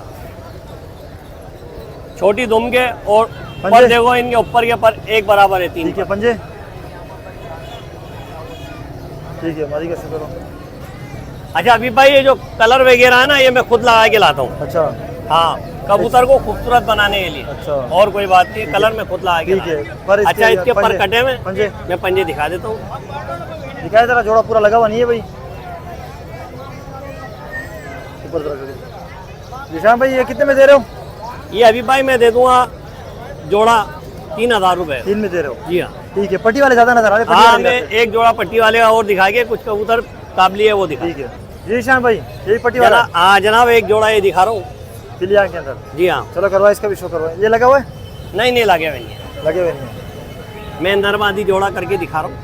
छोटी दुम के और पंजे? पर देखो, इनके ऊपर के पर एक बराबर है, 3 ठीक है पंजे। ठीक है मादी कैसे करो। अच्छा अभी भाई, ये जो कलर वगैरह है ना, ये मैं खुद लगा के लाता हूँ। अच्छा हाँ, कबूतर को खूबसूरत बनाने के लिए। अच्छा और कोई बात नहीं, कलर में खुद लगा के ठीक है। लाता हूँ। पर अच्छा, इसके पर पंजे? कटे हुए पंजे मैं पंजे दिखा देता हूँ। दिखाए जरा, जोड़ा पूरा लगा हुआ नहीं है भाई। ऊपर जरा करके। निशान भाई ये कितने में दे रहे हो? ये अभी भाई मैं दे दूंगा जोड़ा 3,000 रुपए। 3 में दे रहे हो? जी हाँ। ठीक है, पट्टी वाले ज्यादा नजर आ रहे हैं, पट्टी हाँ, वाले मैं दिखाते हैं। एक जोड़ा पट्टी वाले का और दिखा के, कुछ कबूतर काबली है वो दिखा। ठीक है जी निशान भाई, यही पट्टी वाला हाँ जनाब, एक जोड़ा ये दिखा रहा हूँ। फिलिया के अंदर। जी हाँ। चलो करवाए, इसका भी शो करवाए। ये लगा हुआ है? नहीं लगे हुए नहीं, लगे हुए नहीं है। मैं नरमादी जोड़ा करके दिखा रहा हूँ।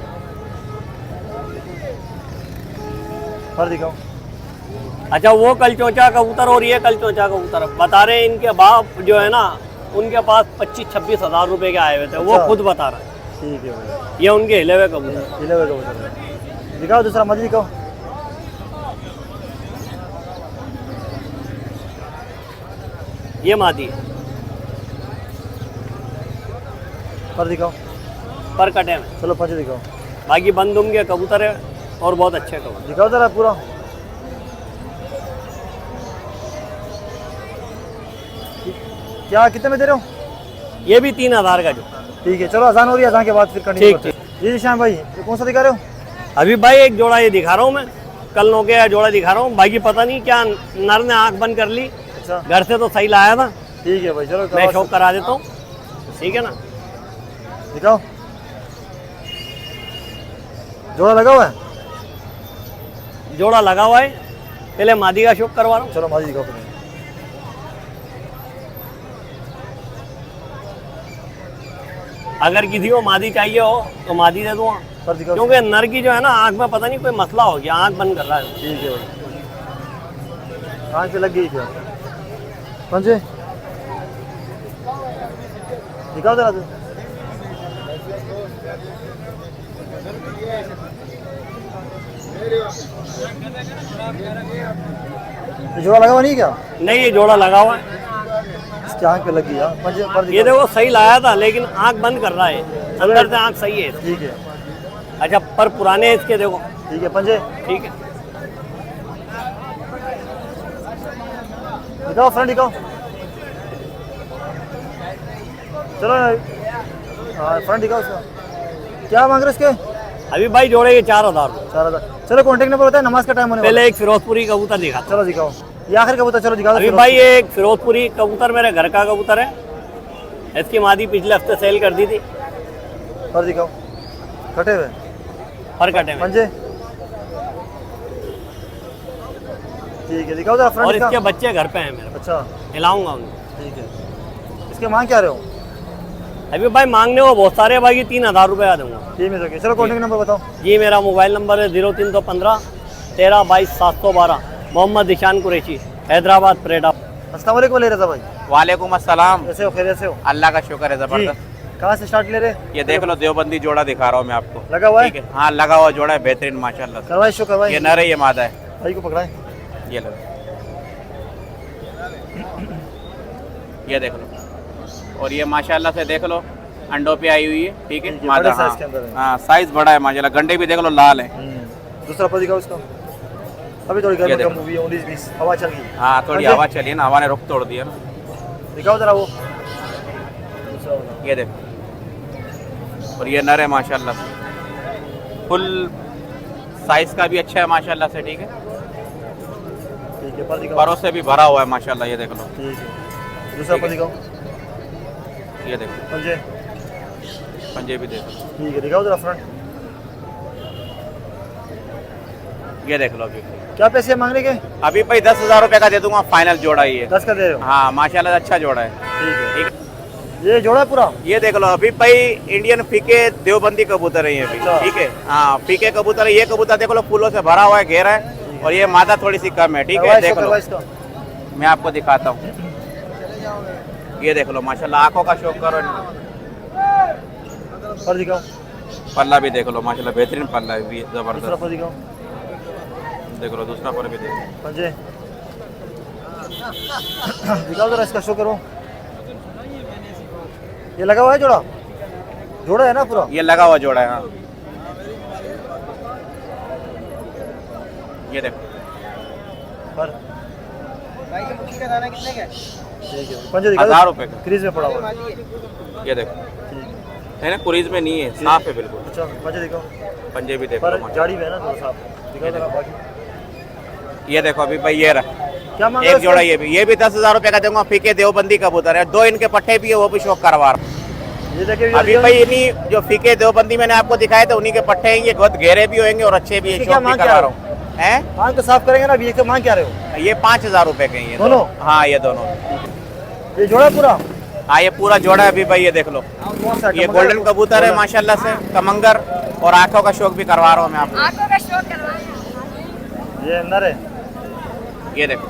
पर दिखाओ। अच्छा वो कल चौचा कबूतर और ये कल चौचा कबूतर बता रहे हैं, इनके बाप जो है ना उनके पास 25-26 हज़ार रुपए के आए हुए थे, वो अच्छा। खुद बता रहा है। ठीक है भाई, ये उनके हिले हुए कबूतर। हिले हुए कबूतर है। दिखाओ दूसरा मादी दिखाओ। ये मादी है, पर दिखाओ। पर कटे में। चलो पंजे दिखाओ। बाकी बंद उनके कबूतर है और बहुत अच्छे कबूतर। दिखाओ जरा पूरा। क्या कितने में दे रहे हो? ये भी 3,000 का जो। ठीक है, चलो अजान हो रही है, अजान के बाद फिर कंटिन्यू ठीक, करते हैं। जी श्याम भाई, ये कौन सा दिखा रहे हो? अभी भाई एक जोड़ा ये दिखा रहा हूँ मैं, कल नो के जोड़ा दिखा रहा हूँ। बाकी पता नहीं क्या नर ने आंख बंद कर ली, अच्छा घर से तो सही लाया था। ठीक है भाई, चलो मैं करवा शौक करा देता हूँ, ठीक है ना। दिखाओ। जोड़ा लगा हुआ है? जोड़ा लगा हुआ है, पहले मादी का शौक करवा रहा हूँ। चलो मादी दिखाओ फिर। अगर किसी को मादी चाहिए हो तो मादी दे दूँगा, पर दिखाओ। क्योंकि नर की जो है ना आंख में पता नहीं कोई मसला हो गया, आंख बंद कर रहा है। ठीक है भाई, आँख पे लग गई क्या? पंजे दिखाओ जरा तू। ये जोड़ा लगा हुआ नहीं क्या? नहीं ये जोड़ा लगा हुआ है, इसकी आँख पे लग गई। हाँ पंजे पर ये दिखाओ। देखो सही लाया था लेकिन आंख बंद कर रहा है, अंदर से आंख सही है। ठीक है, अच्छा पर पुराने इसके देखो, ठीक है पंजे ठीक है। दिखाओ, फ्रंट दिखाओ। चलो हाँ फ्रंट दिखाओ उसका। क्या मांग रहे हो इसके? अभी भाई जोड़े के 4,000 रुपये। 4,000। चलो कॉन्टेक्ट नंबर होता है, नमाज का टाइम होने वाला पहले एक फिरोजपुरी कबूतर दिखा। है। चलो दिखाओ, ये आखिर कबूतर। चलो दिखा दो। अभी भाई ये एक फिरोजपुरी कबूतर मेरे घर का कबूतर है, इसकी मादी पिछले हफ्ते सेल कर दी थी। पर दिखाओ, कटे हुए पर कटे में। पंजे। ठीक है, दिखाओ जरा फ्रंट और दिखाओ। इसके बच्चे घर पे हैं मेरे, अच्छा हिलाऊंगा उनको। ठीक है, इसके मांग क्या रहे हो? अभी भाई मांगने को बहुत सारे, बाकी 3,000 रुपये दूंगा। ठीक है, चलो कॉन्टेक्ट नंबर बताओ। जी मेरा मोबाइल नंबर है 0315 13 22 712। मोहम्मद ईशान कुरैशी, हैदराबाद परेडा। अस्सलाम वालेकुम ले रहा था भाई। वालेकुम अस्सलाम। कैसे हो? खैरियत से हो? अल्लाह का शुक्र है जी, जबरदस्त। कहाँ से स्टार्ट ले रहे? ये देख लो देवबंदी जोड़ा दिखा रहा हूँ मैं आपको। लगा हुआ है? ठीक है, हाँ लगा हुआ जोड़ा है, बेहतरीन माशाल्लाह से। करवाए शो करवाए। ये नर है, ये मादा है। भाई को पकड़ाए। ये लो, ये देख लो। और ये माशाल्लाह से देख लो अंडों पे आई हुई है। ठीक है, ठीक है, मादा। बड़े हाँ साइज के अंदर है। हाँ साइज बड़ा है माशाल्लाह, गंडे भी देख लो लाल है। दूसरा पर दिखाओ इसका। अभी थोड़ी ये गर्मी देखो। कम हुई है, 19-20 हवा चल गई। हाँ थोड़ी पंजे? हवा चली है ना, हवा ने रुख तोड़ दिया ना। दिखाओ जरा वो। ये देखो, और ये नर है माशाल्लाह से, फुल साइज का भी अच्छा है माशाल्लाह से। ठीक है, ठीक है, पर दिखाओ। परों से भी भरा हुआ है माशाल्लाह। ये देख लो, ठीक है, दूसरा पर दिखाओ। ये देखो पंजे। पंजे भी देख लो। ठीक है, दिखाओ जरा फ्रंट। ये देख लो। अभी क्या पैसे मांगने के? अभी भाई 10,000 रुपये का दे दूंगा फाइनल जोड़ा ये। 10 का दे रहे हो? हाँ माशाल्लाह अच्छा जोड़ा है। ठीक है। ठीक है, ये जोड़ा है पूरा? ये देख लो। अभी भाई इंडियन फीके देवबंदी कबूतर है ये भी। अच्छा। ठीक है, हाँ फीके कबूतर है। ये कबूतर देख लो फूलों से भरा हुआ है, घेरा है, और ये मादा थोड़ी सी कम है। ठीक है, करवाए देख शो, लो, करवाए इसका। मैं आपको दिखाता हूँ। ये देख लो माशाल्लाह, आंखों का शौक करो। पर दिखाओ। पल्ला भी देख लो माशाल्लाह, बेहतरीन पल्ला है भी, दूसरा जबरदस्त। पर दिखाओ। देख लो दूसरा पर भी देख लो। पंजे। दिखाओ जरा इसका शो करो। ये लगा हुआ है जोड़ा? जोड़ा है ना पूरा? ये लगा हुआ जोड़ा है। हाँ ये देखो, पर ठीक है, पंजे दिखाओ। 1000 रुपये का। क्रीज में पड़ा हुआ है। ये देखो, ठीक है ना, कुरीज में नहीं है, साफ है बिल्कुल। अच्छा, पंजे दिखाओ। पंजे भी देखो पर माशाल्लाह। जाड़ी में है ना थोड़ा सा। दिखाओ जरा बाकी। ये देखो अभी भाई ये रहा क्या मांग रहे एक हो जोड़ा, इसका? ये भी 10,000 रुपये का दूंगा। फीके देवबंदी कबूतर है, 2 इनके पट्टे भी है, वो भी शौक करवा रहा हूँ। ये देखिए अभी भाई इन्हीं जो फीके देवबंदी मैंने आपको दिखाए थे उन्हीं के पट्टे हैं। ये बहुत गहरे भी होंगे और अच्छे भी है, इसकी क्या शौक भी मांग करवा क्या रहा हूँ। हैं मांग तो साफ करेंगे ना अभी। ये मांग क्या रहे हो? ये 5,000 रुपये के हैं ये दोनों? हाँ ये दोनों। ये जोड़ा पूरा? हाँ ये पूरा जोड़ा है अभी भाई। ये देख लो, कौन सा? ये गोल्डन कबूतर है माशाल्लाह से, कमंगर, और आंखों का शौक भी करवा रहा हूँ मैं आपको। आंखों का शौक करवाएं। ये नर है, ये देखो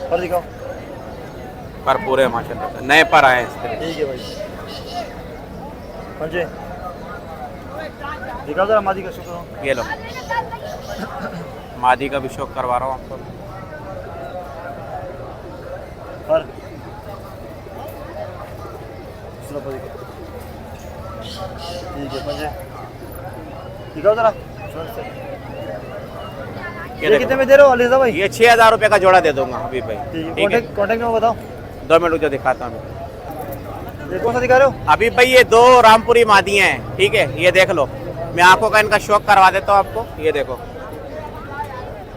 पर दिखाओ। पर पूरे माशाल्लाह से नए पर आए हैं इसके लिए। ठीक है भाई। पंजे दिखाओ जरा मादी का शो करो। ये लो मादी का भी शौक करवा रहा हूँ आपको। पर दूसरा पर दिखाओ। ठीक है पंजे दिखाओ जरा। ये कितने में दे रहे हो अलीजा भाई? ये 6,000 रुपये का जोड़ा दे दूंगा अभी भाई। ठीक है, कॉन्टेक्ट नंबर बताओ। 2 मिनट जो दिखाता हूँ। ये कौन सा दिखा रहे हो? अभी भाई ये 2 रामपुरी मादी हैं, ठीक है, ये देख लो। मैं आंखों का इनका शौक करवा देता हूँ आपको, ये देखो।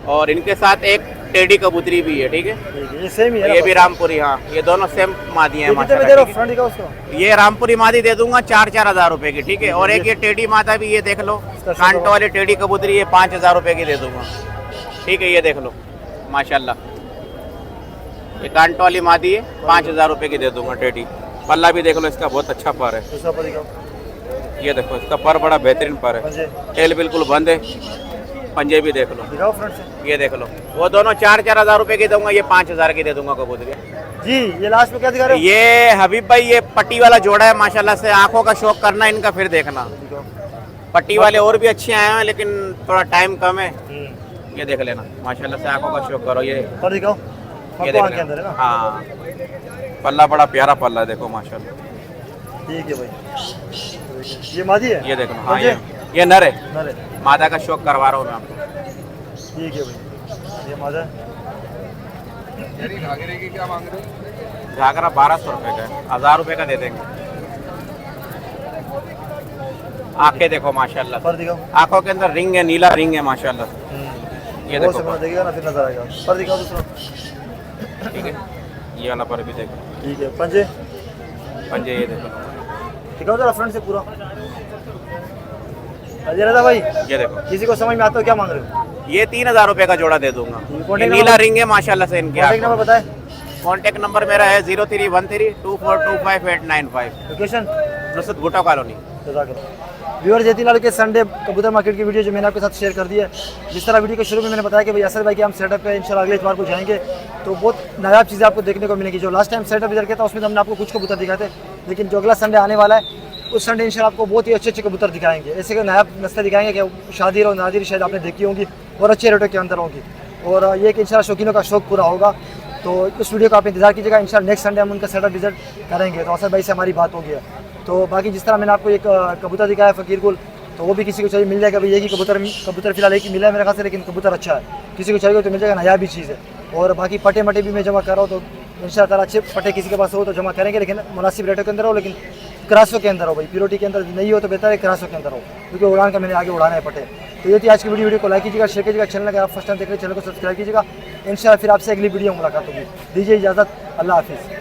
और इनके साथ एक टेडी कबूतरी भी है, ठीक है, ठीक है, ये सेम ही है। ये भी रामपुरी, हाँ ये दोनों सेम मादी हैं कितने में दे रहे माशाल्लाह। हो? फ्रंट दिखाओ उसको। ये रामपुरी मादी दे दूंगा 4-4 हज़ार रुपए की, ठीक है। और एक ये टेडी माता भी, ये देख लो, कांटो वाली टेडी कबूतरी, ये 5,000 रुपए की दे दूंगा, ठीक है। ये देख लो माशाल्लाह, ये कांटो वाली मादी है, 5,000 रुपए की दे दूंगा टेडी। पल्ला भी देख लो इसका, बहुत अच्छा पर है। दूसरा पर दिखाओ। ये देखो इसका पर बड़ा बेहतरीन पर है, पंजे टेल बिल्कुल बंद है, पंजे भी देख लो, दिखाओ फ्रंट से। ये देख लो। वो दोनों 4-4 हज़ार रुपए की दूंगा, ये 5,000 की दे दूंगा कबूतरी। जी ये लास्ट में क्या दिखा रहे हो? ये हबीब भाई ये पट्टी वाला जोड़ा है माशाल्लाह से। आंखों का शौक करना इनका, फिर देखना। दिखाओ। पट्टी वाले और भी अच्छे आए हैं, लेकिन थोड़ा टाइम कम है। हम्म। ये देख लेना माशाल्लाह से, आंखों का शौक करो। ये पर दिखाओ। ये पक्का देख के अंदर है लेना, ना? हाँ पल्ला बड़ा प्यारा पल्ला है, देखो माशाल्लाह। ठीक है भाई। ये मादी है? ये देखो, हाँ पंजे? ये नर है, नर है। मादा का शौक करवा रहा हूँ मैं आपको। ठीक है भाई। ये मादा है। घाघरा 1,200 रुपए का है, 1,000 रुपए का दे देंगे। आंखें देखो माशाल्लाह, पर दिखाओ। आंखों के अंदर रिंग है, नीला रिंग है माशाल्लाह। ये वो देखो सब देखिएगा ना, फिर नजर आएगा। पर दिखाओ दूसरा। ठीक है, ये वाला पर भी देखो। ठीक है पंजे पंजे ये देखो, दिखाओ जरा फ्रंट से पूरा। अजय रजा भाई, ये देखो। किसी को समझ में आता हो क्या मांग रहे हो? ये 3,000 रुपए का जोड़ा दे दूंगा। कॉन्टेक्ट ये नंबर- नीला रिंग है माशाल्लाह से इनके। कॉन्टेक्ट नंबर बताए। कॉन्टेक्ट नंबर मेरा है 03132425 location Nusrat Bhutto colony. Viewer जैती लाल के संडे कबूतर मार्केट की वीडियो जो मैंने आपके साथ शेयर कर दी है। जिस तरह वीडियो के शुरू में मैंने बताया कि भाई असद भाई के हम सेटअप पे इंशाल्लाह अगले इतवार को जाएंगे, तो बहुत नायाब चीज़ें आपको देखने को मिलेंगी। जो लास्ट टाइम सेटअप इधर के था उसमें तो हमने आपको कुछ कबूतर दिखाए थे, लेकिन जो अगला संडे आने वाला है उस संडे इंशाल्लाह आपको बहुत ही अच्छे अच्छे कबूतर दिखाएंगे। ऐसे के नायाब नस्लें दिखाएंगे कि शादी और नादिर शायद आपने देखी होंगी और अच्छे रेटों के अंदर होंगी। और ये कि इंशाल्लाह शौकीनों का शौक पूरा होगा। तो इस वीडियो का आप इंतजार कीजिएगा। इंशाल्लाह नेक्स्ट संडे हम उनका सेटअप विजिट करेंगे, तो असद भाई से हमारी बात होगी। तो बाकी जिस तरह मैंने आपको एक कबूतर दिखाया फ़कीर गुल, तो वो भी किसी को चाहिए मिल जाएगा। भाई ये कि कबूतर फिलहाल एक ही मिला है मेरे ख्याल से, लेकिन कबूतर अच्छा है, किसी को चाहिए तो मिल जाएगा, नया भी चीज़ है। और बाकी पटे मटे भी मैं जमा कर रहा हूँ, तो इंशाल्लाह ताला अच्छे पटे किसी के पास हो तो जमा करेंगे, लेकिन मुनासिब रेटों के अंदर हो, लेकिन क्रासों के अंदर हो भाई। प्योरिटी के अंदर नहीं हो तो बेहतर है क्रासों के अंदर हो, क्योंकि उड़ान का मैंने आगे उड़ाना है पटे। तो ये थी आज की वीडियो को लाइक कीजिएगा, शेयर कीजिएगा। चैनल अगर आप फर्स्ट टाइम देख रहे हैं चैनल को सब्सक्राइब कीजिएगा। इंशाल्लाह फिर आपसे अगली वीडियो मुलाकात होगी। दीजिए इजाज़त, अल्लाह हाफिज़।